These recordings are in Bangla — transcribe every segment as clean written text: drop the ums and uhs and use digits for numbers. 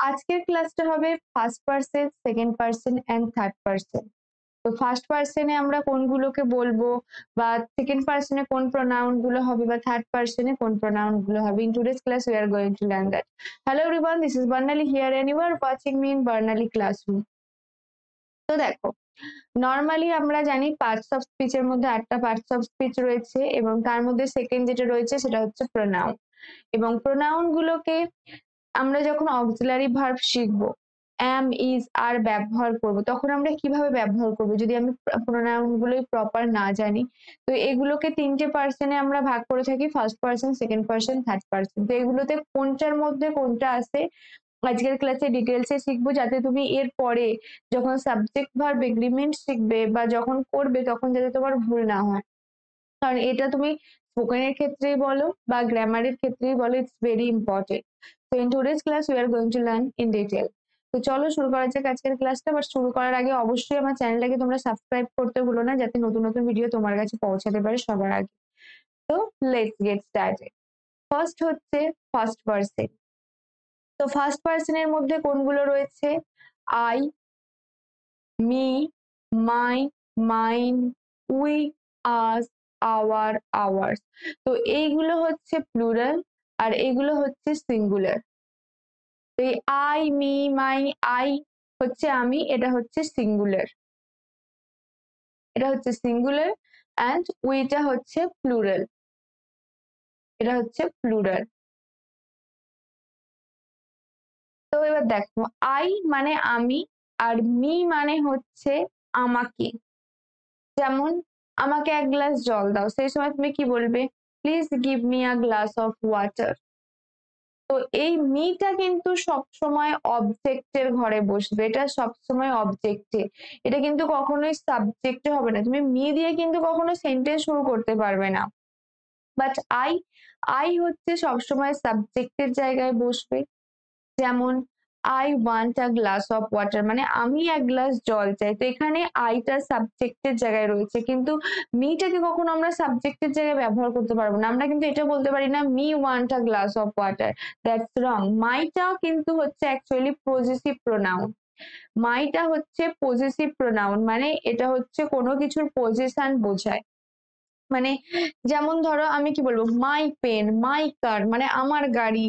আজকের ক্লাসটা হবে first person, second person and third person. তো ফার্স্ট পার্সনে আমরা কোনগুলোকে বলবো, বা সেকেন্ড পার্সনে কোন প্রোনাউন গুলো হবে, বা থার্ড পার্সনে কোন প্রোনাউন গুলো হবে। In today's class we are going to learn that. Hello everyone, this is Barnali here and you are watching me in Barnali classroom. তো দেখো, নর্মালি আমরা জানি পার্টস অফ স্পিচ এর মধ্যে 8টা পার্টস অফ স্পিচ রয়েছে, এবং তার মধ্যে সেকেন্ড যেটা রয়েছে সেটা হচ্ছে প্রোনাউন। এবং প্রোনাউন গুলোকে আমরা যখন অক্সিলারি ভার্ব শিখবো, am is আর ব্যবহার করব, তখন আমরা কিভাবে ব্যবহার করব যদি আমি প্রোনাউন গুলোই প্রপার না জানি। তো এগুলোকে 3টে পার্সনে আমরা ভাগ করে থাকি, first person, second person, third person. তো এগুলোতে কোনটার মধ্যে কোনটা আছে আজকের ক্লাসে ডিটেলসে শিখবো, যাতে তুমি এর পরে যখন সাবজেক্ট ভার্ব এগ্রিমেন্ট শিখবে বা যখন করবে তখন যাতে তোমার ভুল না হয়। কারণ এটা তুমি স্পোকেনের ক্ষেত্রেই বলো বা গ্রামারের ক্ষেত্রেই বলো, ইটস ভেরি ইম্পর্টেন্ট। তো in today's class we are going to learn in detail. তো চলো শুরু করা যাক আজকের ক্লাসটা। বাট শুরু করার আগে অবশ্যই আমার চ্যানেলটাকে তোমরা সাবস্ক্রাইব করতে ভুলো না, যাতে নতুন নতুন ভিডিও তোমার কাছে পৌঁছাতে পারে সবার আগে। তো লেটস গেট স্টার্টেড। ফার্স্ট হচ্ছে ফার্স্ট পার্সন। তো ফার্স্ট পার্সনের মধ্যে কোনগুলো রয়েছে? I, me, my, mine, we, us, our, ours. তো এইগুলো হচ্ছে প্লুরাল আর এগুলো হচ্ছে সিঙ্গুলার। এই আই, মি, মাই, আই হচ্ছে আমি, এটা হচ্ছে সিঙ্গুলার, এটা হচ্ছে সিঙ্গুলার। অ্যান্ড উইটা হচ্ছে প্লুরাল, এটা হচ্ছে প্লুরাল। তো এবার দেখো, আই মানে আমি আর মি মানে হচ্ছে আমাকে। যেমন আমাকে এক গ্লাস জল দাও, সেই সময় তুমি কি বলবে? Please give me a glass of water. তো এই মিটা কিন্তু সবসময় অবজেক্টের ঘরে বসবে, এটা সবসময় অবজেক্টে, এটা কিন্তু কখনোই সাবজেক্টে হবে না। তুমি মি দিয়ে কিন্তু কখনো সেন্টেন্স শুরু করতে পারবে না। বাট আই, আই হচ্ছে সবসময় সাবজেক্টের জায়গায় বসবে। যেমন I want a glass of water, মানে আমি এক গ্লাস জল চাই। তো এখানে আইটা সাবজেক্টের জায়গায় রয়েছে, কিন্তু মিটাকে কখনো আমরা সাবজেক্টের জায়গায় ব্যবহার করতে পারবো না। আমরা কিন্তু এটা বলতে পারি না me want a glass of water, that's wrong. মাইটাও কিন্তু হচ্ছে অ্যাকচুয়ালি পজেসিভ প্রোনাউন। মাইটা হচ্ছে পজেসিভ প্রোনাউন, মানে এটা হচ্ছে কোনো কিছুর পজেশন বোঝায়। মানে যেমন ধরো আমি কি বলবো, মাই পেন, মাই কার, মানে আমার গাড়ি,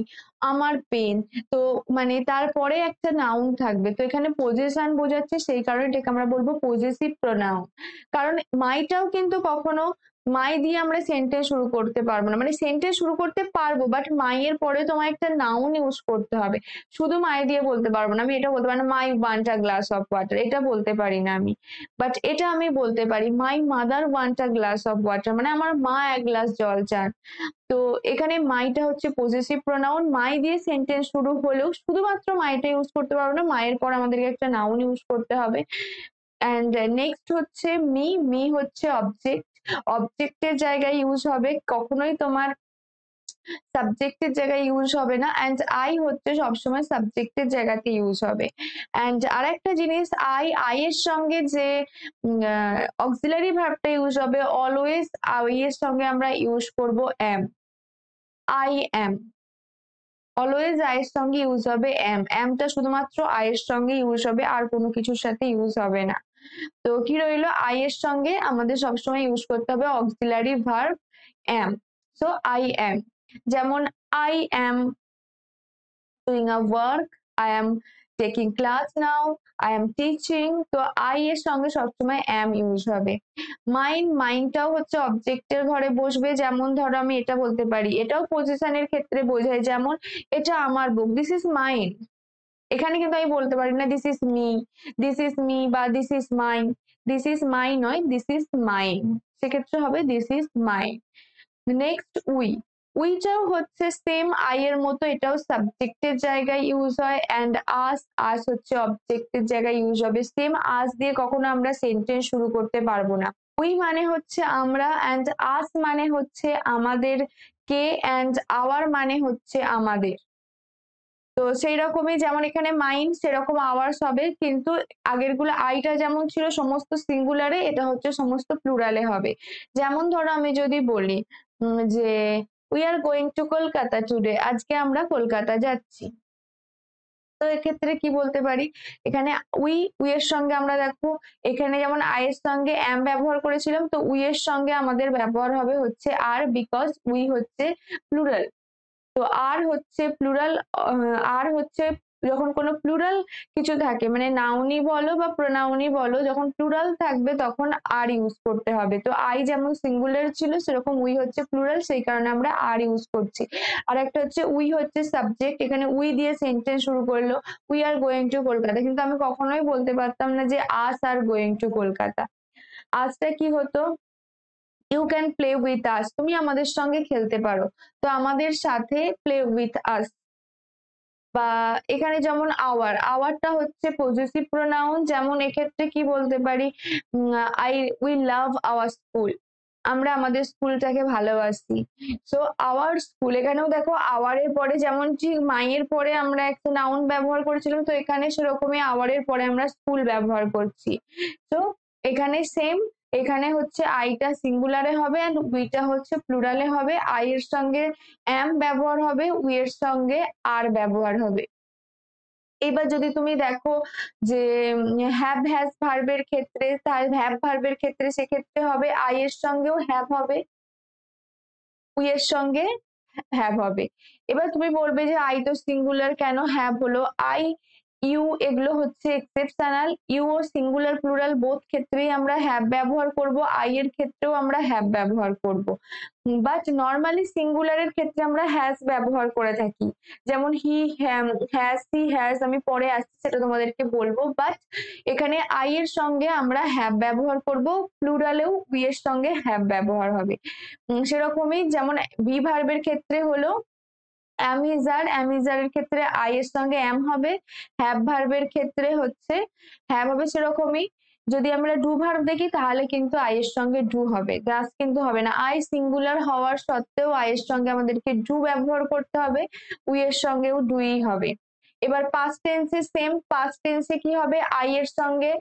আমার পেন। তো মানে তারপরে একটা নাউন থাকবে, তো এখানে পজেশন বোঝাচ্ছে, সেই কারণে এটাকে আমরা বলবো পজেসিভ প্রোনাউন। কারণ মাইটাও কিন্তু কখনো মাই দিয়ে আমরা সেন্টেন্স শুরু করতে পারবো না, মানে সেন্টেন্স শুরু করতে পারবো বাট মাই এর পরে তোমার একটা নাউন ইউজ করতে হবে। শুধু মাই দিয়ে বলতে পারবো না, আমি এটা বলতে পারি না my want a glass of water, এটা বলতে পারি না আমি। বাট এটা আমি বলতে পারি my mother want a glass of water, মানে আমার মা এক গ্লাস জল চান। তো এখানে মাইটা হচ্ছে পজেসিভ প্রোনাউন, মাই দিয়ে সেন্টেন্স শুরু হলেও শুধুমাত্র মাইটা ইউজ করতে পারবো না, মায়ের পর আমাদেরকে একটা নাউন ইউজ করতে হবে। অ্যান্ড নেক্সট হচ্ছে মি, মি হচ্ছে অবজেক্ট, অবজেক্টের জায়গায় ইউজ হবে, কখনোই তোমার সাবজেক্টের জায়গায় ইউজ হবে না। অ্যান্ড আই হচ্ছে সবসময় সাবজেক্টের জায়গাতে ইউজ হবে। অ্যান্ড আরেকটা জিনিস, আই, আই এর সঙ্গে যে অক্সিলারি ভার্বটা ইউজ হবে, অলওয়েজ আই এর সঙ্গে আমরা ইউজ করব am. I am, always I এর সঙ্গে ইউজ হবে এম। এমটা শুধুমাত্র আই এর সঙ্গে ইউজ হবে, আর কোনো কিছুর সাথে ইউজ হবে না। তো কি রইলো, আই এর সঙ্গে আমাদের সবসময় ইউজ করতে হবে auxiliary verb am. So I am, যেমন I am doing a work, I am taking class now, I am teaching। তো I এর সঙ্গে সবসময় am ইউজ হবে। মাইন, মাইনটাও হচ্ছে অবজেক্টের ঘরে বসবে। যেমন ধরো আমি এটা বলতে পারি, এটাও পজিশনের ক্ষেত্রে বোঝায়, যেমন এটা আমার বুক, দিস ইজ মাইন। এখানে কিন্তু আমি বলতে পারি না this is me, this is me বা this is mine. This is my নয়, দিস ইজ মাইন, সেক্ষেত্রে হবে this is mine. Next we, উইটাও হচ্ছে সেম আই এর মতো, এটাও সাবজেক্টের জায়গায় ইউজ হয়। অ্যান্ড আস, আস হচ্ছে অবজেক্টের জায়গায় ইউজ হবে। সেম আস দিয়ে কখনো আমরা সেন্টেন্স শুরু করতে পারবো না। উই মানে হচ্ছে আমরা, অ্যান্ড আস মানে হচ্ছে আমাদের কে, অ্যান্ড আওয়ার মানে হচ্ছে আমাদের। তো সেই রকমই যেমন এখানে মাইন্ড সেরকম আওয়ার্স হবে, কিন্তু আগের গুলো আইটা যেমন ছিল সমস্ত সিঙ্গুলারে, এটা হচ্ছে সমস্ত প্লুরালে হবে। যেমন ধরো আমি যদি বলি যে we are going to Kolkata today, আজকে আমরা কলকাতা যাচ্ছি। তো এক্ষেত্রে কি বলতে পারি, এখানে উই এর সঙ্গে আমরা দেখো এখানে যেমন আই এর সঙ্গে এম ব্যবহার করেছিলাম, তো উই এর সঙ্গে আমাদের ব্যবহার হবে হচ্ছে আর, বিকজ উই হচ্ছে প্লুরাল। তো আর হচ্ছে প্লুরাল, আর হচ্ছে যখন কোনো প্লুরাল কিছু থাকে মানে নাউনই বলো বা প্রোনাউনই বলো, যখন প্লুরাল থাকবে তখন আর ইউজ করতে হবে। তো আই যেমন সিঙ্গুলার ছিল সেরকম উই হচ্ছে প্লুরাল, সেই কারণে আমরা আর ইউজ করছি। আর একটা হচ্ছে উই হচ্ছে সাবজেক্ট, এখানে উই দিয়ে সেন্টেন্স শুরু করলো, we are going to Kolkata, কিন্তু আমি কখনোই বলতে পারতাম না যে us are going to Kolkata. আজটা কি হতো, you can play with us, তুমি আমাদের সঙ্গে খেলতে পারো, তো আমাদের সাথে প্লে উইথ আস। বা এখানে যেমন আওয়ার, আওয়ারটা হচ্ছে পজেসিভ প্রোনাউন, যেমন এক্ষেত্রে কি বলতে পারি, I we love our school, আমরা আমাদের স্কুলটাকে ভালোবাসি। সো আওয়ার স্কুল, এখানেও দেখো আওয়ারের পরে যেমন ঠিক মাইয়ের পরে আমরা একটা নাউন ব্যবহার করেছিলাম, তো এখানে সেরকমই আওয়ারের পরে আমরা স্কুল ব্যবহার করছি। তো এখানে সেম, এখানে হচ্ছে আইটা সিঙ্গুলারে হবে এন্ড উইটা হচ্ছে প্লুরালে হবে, আই এর সঙ্গে এম ব্যবহার হবে, উই এর সঙ্গে আর ব্যবহার হবে। এবার যদি তুমি দেখো যে হ্যাভ হ্যাজ ভার্বের ক্ষেত্রে, তার হ্যাভ ভার্বের ক্ষেত্রে সেক্ষেত্রে হবে আই এর সঙ্গেও হ্যাভ হবে, উই এর সঙ্গে হ্যাভ হবে। এবার তুমি বলবে যে আই তো সিঙ্গুলার কেন হ্যাভ হলো, আই ইউ এগুলো হচ্ছে এক্সেপশনাল, ইউ ও সিঙ্গুলার প্লুরাল বোথ ক্ষেত্রেই আমরা হ্যাভ ব্যবহার করব, আই এর ক্ষেত্রেও আমরা হ্যাভ ব্যবহার করব, বাট নর্মালি সিঙ্গুলারের ক্ষেত্রে আমরা হ্যাজ ব্যবহার করে থাকি, যেমন হি হ্যাজ, সি হ্যাজ, আমি পরে আসছি সেটা তোমাদেরকে বলবো, বাট এখানে আই এর সঙ্গে আমরা হ্যাভ ব্যবহার করব, প্লুরালেও উই এর সঙ্গে হ্যাভ ব্যবহার হবে। সেরকমই যেমন বি ভার্বের ক্ষেত্রে হলো অ্যামিজার, অ্যামিজারের ক্ষেত্রে আই এর সঙ্গে এম হবে, হ্যাভ ভার্বের ক্ষেত্রে হচ্ছে হ্যাভ হবে। সেরকমই যদি আমরা ডু ভার্ব দেখি তাহলে কিন্তু আই এর সঙ্গে ডু হবে, জাস্ট কিন্তু হবে না, আই সিঙ্গুলার হওয়ার সত্ত্বেও আই এর সঙ্গে আমাদেরকে ডু ব্যবহার করতে হবে, উই এর সঙ্গেও ডুই হবে। এবার পাস্ট টেন্সে সেম, পাস্ট টেন্সে কি হবে, আই এর সঙ্গে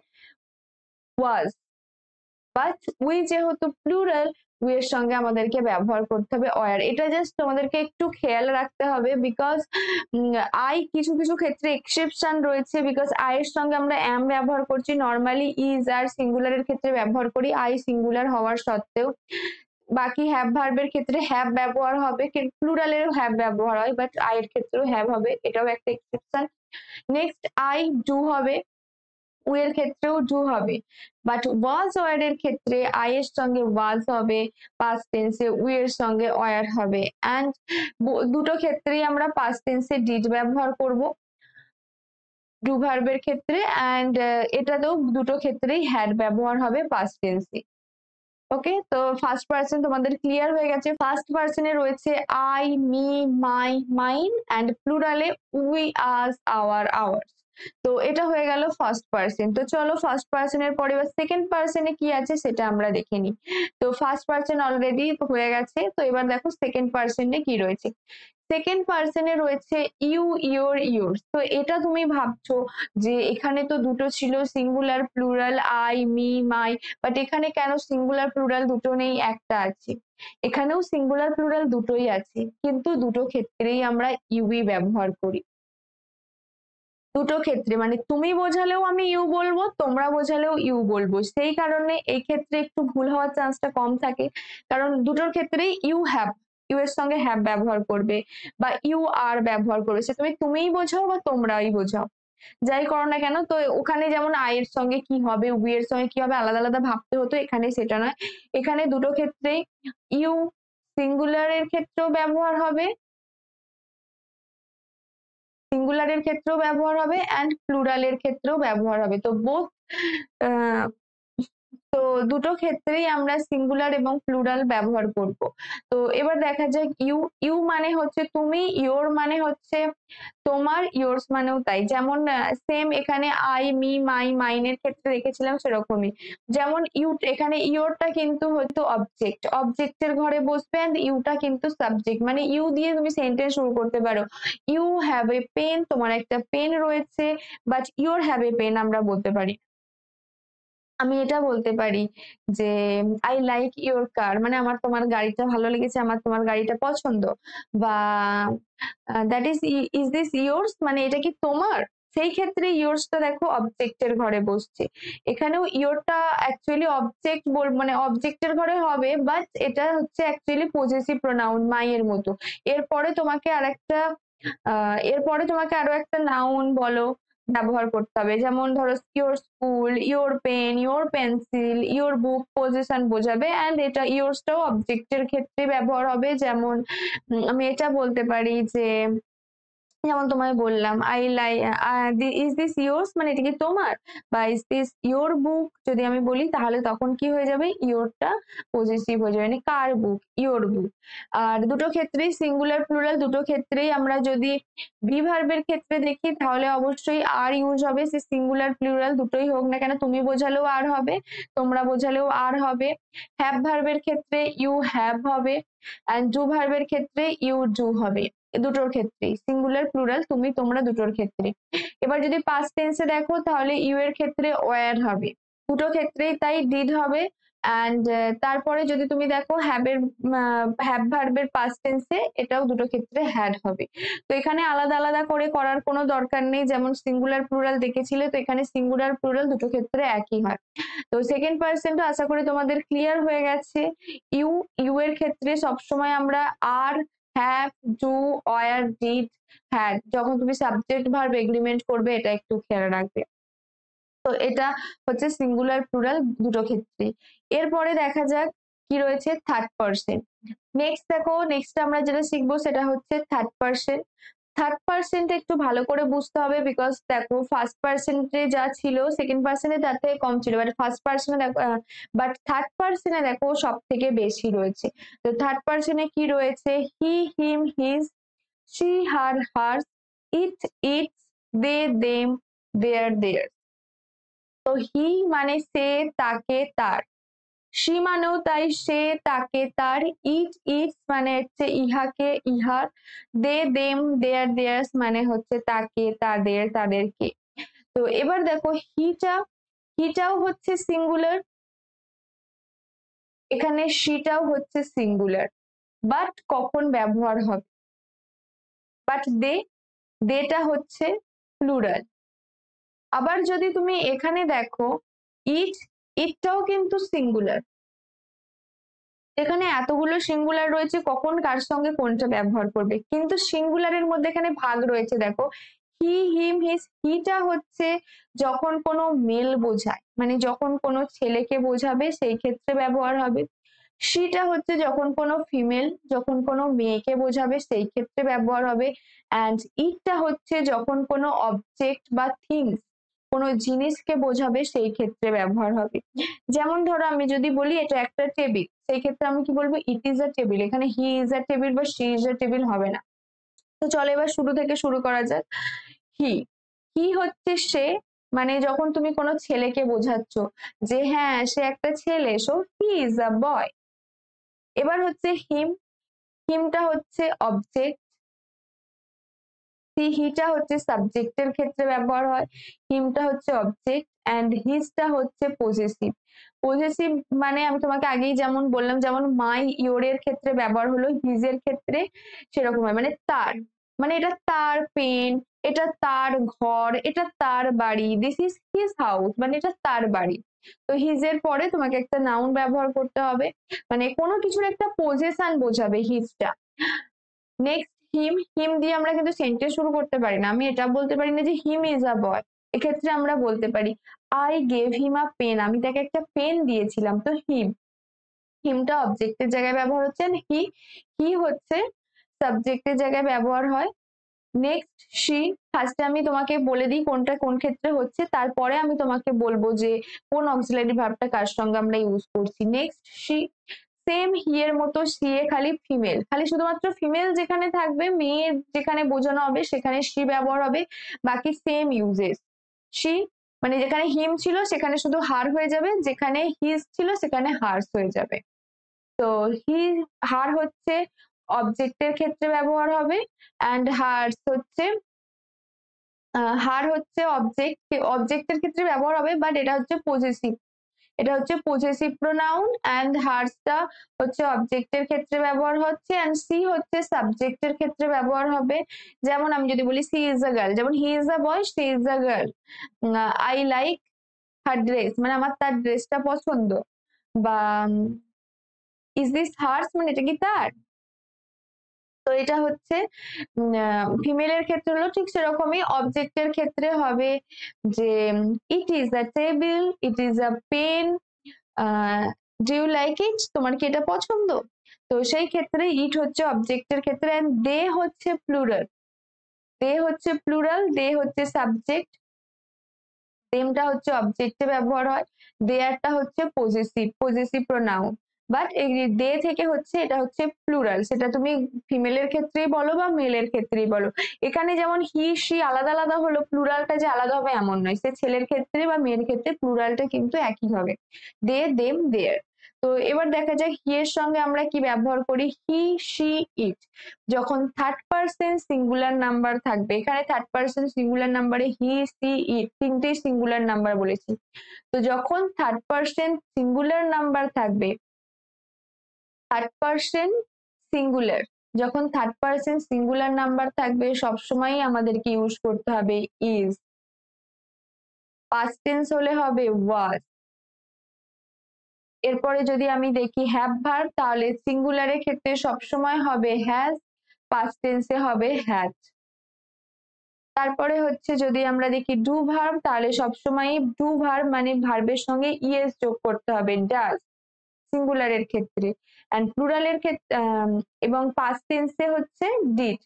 ওয়াজ, বাট উই যেহেতু প্লুরাল উই এর সঙ্গে আমাদেরকে ব্যবহার করতে হবে ওয়ার। এটা জাস্ট তোমাদেরকে একটু খেয়াল রাখতে হবে, বিকজ আই কিছু কিছু ক্ষেত্রে এক্সেপশন রয়েছে, বিকজ আই এর সঙ্গে আমরা এম ব্যবহার করছি, নর্মালি ইজ আর সিঙ্গুলারের ক্ষেত্রে ব্যবহার করি আই সিঙ্গুলার হওয়ার সত্ত্বেও, বাকি হ্যাভ ভার্বের ক্ষেত্রে হ্যাভ ব্যবহার হবে, প্লুরালেরও হ্যাভ ব্যবহার হয়, বাট আই এর ক্ষেত্রেও হ্যাভ হবে, এটাও একটা এক্সেপশন। নেক্সট আই ডু হবে, উই এর ক্ষেত্রেও ডু হবে, বাট ওয়াজ ওয়ার এর ক্ষেত্রে আই এর সঙ্গে ওয়াজ হবে, পাস্ট টেন্সে উই এর সঙ্গে ওয়ার হবে, এন্ড দুটো ক্ষেত্রেই আমরা পাস্ট টেন্সে ডিড ব্যবহার করব ডু ভার্বের ক্ষেত্রে, এন্ড এটাতেও দুটো ক্ষেত্রেই হ্যাড ব্যবহার হবে পাস্ট টেন্সে। ওকে, তো ফার্স্ট পার্সন তোমাদের ক্লিয়ার হয়ে গেছে। ফার্স্ট পার্সনে রয়েছে I, me, my, mine, and প্লুরালে উই, আস, আওয়ার, আওয়ার্স। তো এটা হয়ে গেল ফার্স্ট পার্সন। তো চলো ফার্স্ট পার্সনের পরে এবার সেকেন্ড পার্সনে কি আছে সেটা আমরা দেখে নিই। তো ফার্স্ট পার্সন অলরেডি হয়ে গেছে, তো এবার দেখো সেকেন্ড পার্সনে কি রয়েছে। সেকেন্ড পার্সনে রয়েছে ইউ, ইয়োর, ইয়োর্স। তো এটা তুমি ভাবছো যে এখানে তো দুটো ছিল singular plural I, me, my, but এখানে কেন সিঙ্গুলার প্লুরাল দুটো নেই, একটা আছে। এখানেও সিঙ্গুলার প্লুরাল দুটোই আছে, কিন্তু দুটো ক্ষেত্রেই আমরা ইউই ব্যবহার করি। দুটো ক্ষেত্রে মানে তুমি বোঝালেও আমি ইউ বলবো, তোমরা বোঝালেও ইউ বলবো, সেই কারণে এই ক্ষেত্রে একটু ভুল হওয়ার চান্সটা কম থাকে, কারণ দুটোর ক্ষেত্রেই ইউ হ্যাভ, ইউ এর সঙ্গে হ্যাভ ব্যবহার করবে বা ইউ আর ব্যবহার করবে, সে তুমিই বোঝাও বা তোমরাই বোঝাও, যাই করো না কেন। তো ওখানে যেমন আই এর সঙ্গে কি হবে, উই এর সঙ্গে কি হবে আলাদা আলাদা ভাবতে হতো, এখানে সেটা নয়, এখানে দুটো ক্ষেত্রেই ইউ সিঙ্গুলারের ক্ষেত্রেও ব্যবহার হবে, সিঙ্গুলারের ক্ষেত্রেও ব্যবহার হবে এন্ড প্লুরালের ক্ষেত্রেও ব্যবহার হবে। তো বোথ, তো দুটো ক্ষেত্রেই আমরা সিঙ্গুলার এবং প্লুরাল ব্যবহার করব। তো এবার দেখা যাক ইউ, ইউ মানে হচ্ছে তুমি, ইয়োর মানে হচ্ছে তোমার, ইয়োর্স মানেও তাই, যেমন সেম এখানে আই, মি, মাই, মাইনের ক্ষেত্রে রেখেছিলাম সেরকমই, যেমন ইউ এখানে ইয়োরটা কিন্তু হয়তো অবজেক্ট, অবজেক্টের ঘরে বসবে এন্ড ইউটা কিন্তু সাবজেক্ট, মানে ইউ দিয়ে তুমি সেন্টেন্স শুরু করতে পারো, ইউ হ্যাভ এ পেন, তোমার একটা পেন রয়েছে, but your have a pen আমরা বলতে পারি। আমি এটা বলতে পারি যে আই লাইক ইউর কার, মানে আমার তোমার গাড়িটা ভালো লেগেছে, আমার তোমার গাড়িটা পছন্দ, বা দ্যাট ইজ দিস ইয়োর্স, মানে এটা কি তোমার, সেই ক্ষেত্রে ইয়োরসটা দেখো অবজেক্টের ঘরে বসছে। এখানেও ইয়োরটা অ্যাকচুয়ালি অবজেক্ট মানে অবজেক্টের ঘরে হবে, বাট এটা হচ্ছে অ্যাকচুয়ালি পজেসিভ প্রোনাউন মাইয়ের মতো। এরপরে তোমাকে আরো একটা নাউন বলো ব্যবহার করতে হবে, যেমন ধরো your school, your pen, your pencil, your book position বোঝাবে, অ্যান্ড এটা ইয়োরসটাও অবজেক্টের ক্ষেত্রে ব্যবহার হবে। যেমন আমি এটা বলতে পারি যে, যেমন তোমায় বললাম I lie is this yours, মানে এটা কি তোমার, বা ইজ দিস ইয়োর বুক যদি আমি বলি, তাহলে তখন কি হয়ে যাবে, ইয়োরটা পজেসিভ হয়ে যাবে, মানে কার বুক, ইয়োর বুক। আর দুটো ক্ষেত্রেই সিঙ্গুলার প্লুরাল দুটো ক্ষেত্রেই আমরা যদি বি ভার্বের ক্ষেত্রে দেখি তাহলে অবশ্যই আর ইউজ হবে, সে সিঙ্গুলার প্লুরাল দুটোই হোক না কেন, তুমি বোঝালেও আর হবে, তোমরা বোঝালেও আর হবে। হ্যাভ ভার্বের ক্ষেত্রে ইউ হ্যাভ হবে, এন্ড ডু ভার্বের ক্ষেত্রে ইউ ডু হবে, দুটোর ক্ষেত্রে সিঙ্গুলার প্লুরাল তুমি তোমরা দুটোর ক্ষেত্রে। এবার যদি পাস্ট টেন্সে দেখো তাহলে ইউ এর ক্ষেত্রে ওয়্যার হবে, দুটো ক্ষেত্রেই তাই ডিড হবে। অ্যান্ড তারপরে যদি তুমি দেখো হ্যাভ ভার্বের পাস্ট টেন্সে এটাও দুটো ক্ষেত্রে হ্যাড হবে। তো এখানে আলাদা আলাদা করে করার কোনো দরকার নেই, যেমন সিঙ্গুলার প্লুরাল দেখেছিলে, তো এখানে সিঙ্গুলার প্লুরাল দুটো ক্ষেত্রে একই হয়। তো সেকেন্ড পার্সনটা আশা করি তোমাদের ক্লিয়ার হয়ে গেছে। ইউ ইউ এর ক্ষেত্রে সবসময় আমরা are, have, do, were, did, had, যখন তুমি সাবজেক্ট ভার্ব এগ্রিমেন্ট করবে এটা একটু খেয়াল রাখবে। তো এটা হচ্ছে সিঙ্গুলার প্লুরাল দুটো ক্ষেত্রে। এরপরে দেখা যাক কি রয়েছে থার্ড পার্সন। নেক্সট দেখো, নেক্সট আমরা যেটা শিখবো সেটা হচ্ছে থার্ড পার্সন। থার্ড পার্সনটা একটু ভালো করে বুঝতে হবে, বিকজ দেখো ফার্স্ট পার্সনে যা ছিল সেকেন্ড পার্সনে তার থেকে কম ছিল, বাট ফার্স্ট পার্সনে দেখো, বাট থার্ড পার্সনে দেখো সব থেকে বেশি রয়েছে। তো থার্ড পার্সনে কি রয়েছে, হি, হিম, his, she, her, hers, it, its, they, them, their, theirs। তো হি মানে সে, তাকে, তার। সি মানেও তাই, সে, তাকে, তার। ইট, ইটস মানে হচ্ছে ইহাকে, ইহার। দে, দেম, দেয়ার, দেয়ার্স মানে হচ্ছে তাকে, তাদের, তাদেরকে। তো এবার দেখো হিটাও হচ্ছে সিঙ্গুলার, এখানে সিটাও হচ্ছে সিঙ্গুলার, বাট কখন ব্যবহার হবে, বাট দেটা হচ্ছে প্লুরাল। আবার যদি তুমি এখানে দেখো ইট, ইটটাও কিন্তু সিঙ্গুলার। এখানে এতগুলো সিঙ্গুলার রয়েছে, কখন কার সঙ্গে কোনটা ব্যবহার করবে, কিন্তু সিঙ্গুলারের মধ্যে এখানে ভাগ রয়েছে দেখো। হি, হিম, হিজ, হিটা হচ্ছে যখন কোনো মেল বোঝায়, মানে যখন কোনো ছেলেকে বোঝাবে সেই ক্ষেত্রে ব্যবহার হবে। সিটা হচ্ছে যখন কোনো ফিমেল, যখন কোনো মেয়েকে বোঝাবে সেই ক্ষেত্রে ব্যবহার হবে। অ্যান্ড ইটটা হচ্ছে যখন কোনো অবজেক্ট বা থিংস, কোনো জিনিসকে বোঝাবে সেই ক্ষেত্রে ব্যবহার হবে। যেমন ধরো আমি যদি বলি এটা একটা টেবিল, সেই ক্ষেত্রে আমি কি বলবো, ইট ইজ আ টেবিল। এখানে হি ইজ আ টেবিল বা শি ইজ আ টেবিল হবে না। তো চলো এবার শুরু থেকে শুরু করা যাক। হি, হি হচ্ছে সে, মানে যখন তুমি কোনো ছেলেকে বোঝাচ্ছ যে হ্যাঁ সে একটা ছেলে, সো হি ইজ আ বয়। এবার হচ্ছে হিম, হিমটা হচ্ছে অবজেক্ট, হিটা হচ্ছে সাবজেক্টের ক্ষেত্রে ব্যবহার হয়, হিমটা হচ্ছে অবজেক্ট, অ্যান্ড হিজটা হচ্ছে পজেসিভ। পজেসিভ মানে আমি তোমাকে আগেই যেমন বললাম, যেমন মাই, ইয়োর এর ক্ষেত্রে ব্যবহার হলো, হিজের ক্ষেত্রে সেরকম হয়, মানে তার, মানে এটা তার পেন, এটা তার ঘর, এটা তার বাড়ি, দিস ইজ হিজ হাউস, মানে এটা তার বাড়ি। তো হিজের পরে তোমাকে একটা নাউন ব্যবহার করতে হবে, মানে কোনো কিছুর একটা পজেশন বোঝাবে হিজটা। নেক্সট হিম, হিম দিয়ে আমরা কিন্তু সেন্টেন্স শুরু করতে পারি না, আমি এটা বলতে পারি না যে হিম ইজ আ বয়। এক্ষেত্রে আমরা বলতে পারি I gave him a pen, আমি তাকে একটা পেন দিয়েছিলাম। তো হিম, হিমটা অবজেক্টের জায়গায় ব্যবহার হচ্ছে, হি, হি হচ্ছে সাবজেক্টের জায়গায় ব্যবহার হয়। নেক্সট সি, ফার্স্টে আমি তোমাকে বলে দিই কোনটা কোন ক্ষেত্রে হচ্ছে, তারপরে আমি তোমাকে বলবো যে কোন অক্সিলারি ভার্বটা কার সঙ্গে আমরা ইউজ করছি। নেক্সট সি, সেম হি এর মতো সি এ খালি ফিমেল, খালি শুধুমাত্র ফিমেল যেখানে থাকবে, মেয়ে যেখানে বোঝানো হবে সেখানে সি ব্যবহার হবে, বাকি সেম ইউজেস। সি মানে যেখানে হিম ছিল সেখানে শুধু হার হয়ে যাবে, যেখানে হিজ ছিল সেখানে হার্স হয়ে যাবে। তো হি, হার হচ্ছে অবজেক্টের ক্ষেত্রে ব্যবহার হবে, অ্যান্ড হার্স হচ্ছে হার হচ্ছে অবজেক্টের ক্ষেত্রে ব্যবহার হবে, বাট এটা হচ্ছে পজেসিভ। এটা হচ্ছে পজেসিভ প্রোনাউন, অ্যান্ড হার্সটা হচ্ছে অবজেক্টের ক্ষেত্রে ব্যবহার হচ্ছে, অ্যান্ড সি হচ্ছে সাবজেক্টের ক্ষেত্রে ব্যবহার হবে। যেমন আমি যদি বলি সি ইজ আ গার্ল, যেমন he is a boy, she is a girl. I like her dress, মানে আমার তার ড্রেসটা পছন্দ। বা ইজ দিস হার্স, মানে এটা কি তার। তো এটা হচ্ছে ফিমেলের ক্ষেত্রে হলো ঠিক সেরকমই, অবজেক্টের ক্ষেত্রে হবে যে it is a table, it is a pen, do you like it, তোমার কি এটা পছন্দ। তো সেই ক্ষেত্রে ইট হচ্ছে অবজেক্টের ক্ষেত্রে, এন্ড দে হচ্ছে প্লুরাল। দে হচ্ছে প্লুরাল, দে হচ্ছে সাবজেক্ট, দেমটা হচ্ছে অবজেক্টে ব্যবহার হয়, দেয়ারটা হচ্ছে পজেসিভ প্রোনাউন। বাট এই দে থেকে হচ্ছে এটা হচ্ছে প্লুরাল, সেটা তুমি ফিমেলের ক্ষেত্রেই বলো বা মেলের ক্ষেত্রেই বলো। এখানে যেমন হি সি আলাদা আলাদা হলো, প্লুরালটা যে আলাদা হবে এমন নয়, সে ছেলের ক্ষেত্রে বা মেয়ের ক্ষেত্রে প্লুরালটা কিন্তু একই হবে, দে দেম দেয়ার। তো এবার দেখা যায় হি এর সঙ্গে আমরা কি ব্যবহার করি, হি সি ইট। যখন থার্ড পার্সন সিঙ্গুলার নাম্বার থাকবে, এখানে থার্ড পার্সন সিঙ্গুলার নাম্বারে হি সি ইট তিনটেই সিঙ্গুলার নাম্বার বলেছি। তো যখন থার্ড পার্সন সিঙ্গুলার নাম্বার থাকবে, থার্ড পার্সন সিঙ্গুলার, যখন থার্ড পার্সন সিঙ্গুলার নাম্বার থাকবে সবসময় আমাদেরকে ইউজ করতে হবে ইজ। পাস্ট টেন্স হলে হবে ওয়াজ। এরপরে যদি আমি দেখি হ্যাভ ভার্ব, তাহলে সিঙ্গুলারের ক্ষেত্রে সবসময় হবে হ্যাজ, পাস্ট টেন্সে হবে হ্যাড। তারপরে হচ্ছে যদি আমরা দেখি ডু ভার্ব, তাহলে সবসময় ডু ভার্ব মানে ভার্বের সঙ্গে ইএস যোগ করতে হবে, ডাজ, সিঙ্গুলারের ক্ষেত্রে। এন্ড প্লুরালের ক্ষেত্রে এবং পাস্ট টেন্সে হচ্ছে ডিড।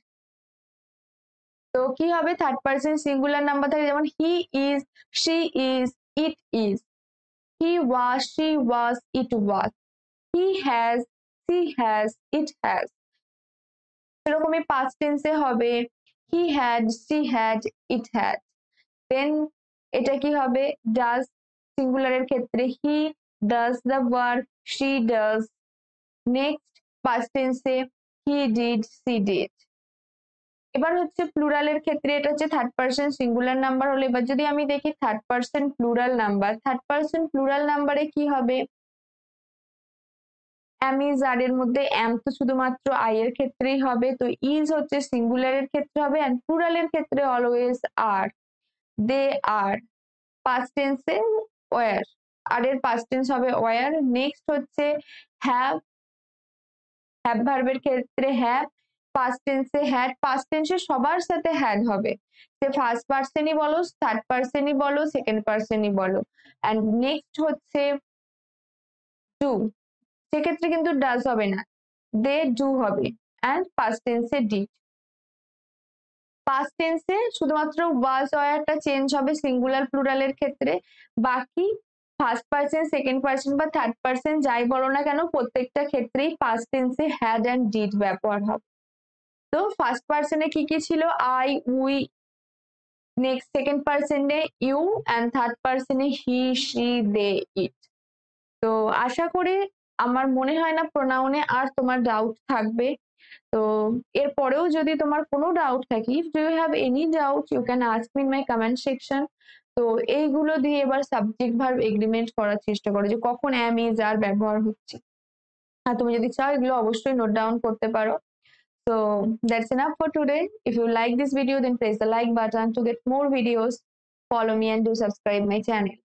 তো কি হবে, থার্ড পার্সন সিঙ্গুলার নাম্বার থাকে, যেমন he is, she is, it is, he was, she was, it was, he has, she has, it has. সেরকমই পাস্ট টেন্সে হবে he had, she had, it had. Then এটা কি হবে, ডাজ, সিঙ্গুলারের ক্ষেত্রে he does the work, she does. Next past টেন্সে হি ডিড, সি ডিড। এবার হচ্ছে প্লুরালের ক্ষেত্রে, এটা হচ্ছে থার্ড পার্সন সিঙ্গুলার নাম্বার হলে, এবার যদি আমি দেখি third person plural number, third person plural নাম্বারে কি হবে, এম ইজ আর এর মধ্যে এম তো শুধুমাত্র আই এর ক্ষেত্রেই হবে, তো ইজ হচ্ছে সিঙ্গুলারের ক্ষেত্রে হবে, এন্ড প্লুরালের ক্ষেত্রে অলওয়েজ আর। দে আর, পাস্ট টেন্সে ওয়ার, আর এর পাস্ট টেন্স হবে ওয়ার। নেক্সট হচ্ছে হ্যাভ, হ্যাভ ভার্বের ক্ষেত্রে হ্যাভ, পাস্ট টেন্সে হ্যাড, পাস্ট টেন্সে সবার সাথে হ্যাড হবে, সে ফার্স্ট পার্সনই বলো, থার্ড পার্সনই বলো, সেকেন্ড পার্সনই বলো। এন্ড নেক্সট হচ্ছে ডু, সেক্ষেত্রে কিন্তু ডাজ হবে না, দে ডু হবে, এন্ড পাস্ট টেন্সে ডিড। পাস্ট টেন্সে শুধুমাত্র ওয়াজ ওয়ারটা চেঞ্জ হবে সিঙ্গুলার প্লুরালের ক্ষেত্রে, বাকি ফার্স্ট পার্সন, সেকেন্ড পার্সন বা থার্ড পার্সন যাই বলো না কেন, প্রত্যেকটা ক্ষেত্রেই পাস্ট টেন্সে হ্যাড এন্ড ডিড ব্যবহার হবে। তো ফার্স্ট পার্সনে কি কি ছিল, আই, উই, নেক্সট সেকেন্ড পার্সনে ইউ, এন্ড থার্ড পার্সনে হি, শি, দে, ইট। তো আশা করি, আমার মনে হয় না প্রোনাউনে আর তোমার ডাউট থাকবে। তো এরপরেও যদি তোমার কোনো ডাউট থাকে, if do you have any doubt you can ask me in my comment section. তো এইগুলো দিয়ে এবার সাবজেক্ট ভার্ব এগ্রিমেন্ট করার চেষ্টা করো, যে কখন এম ইজ আর ব্যবহার হচ্ছে। আর তুমি যদি চাও এগুলো অবশ্যই নোট ডাউন করতে পারো। So that's enough for today. If you like this video, then press the like button to get more videos. Follow me and do subscribe my channel.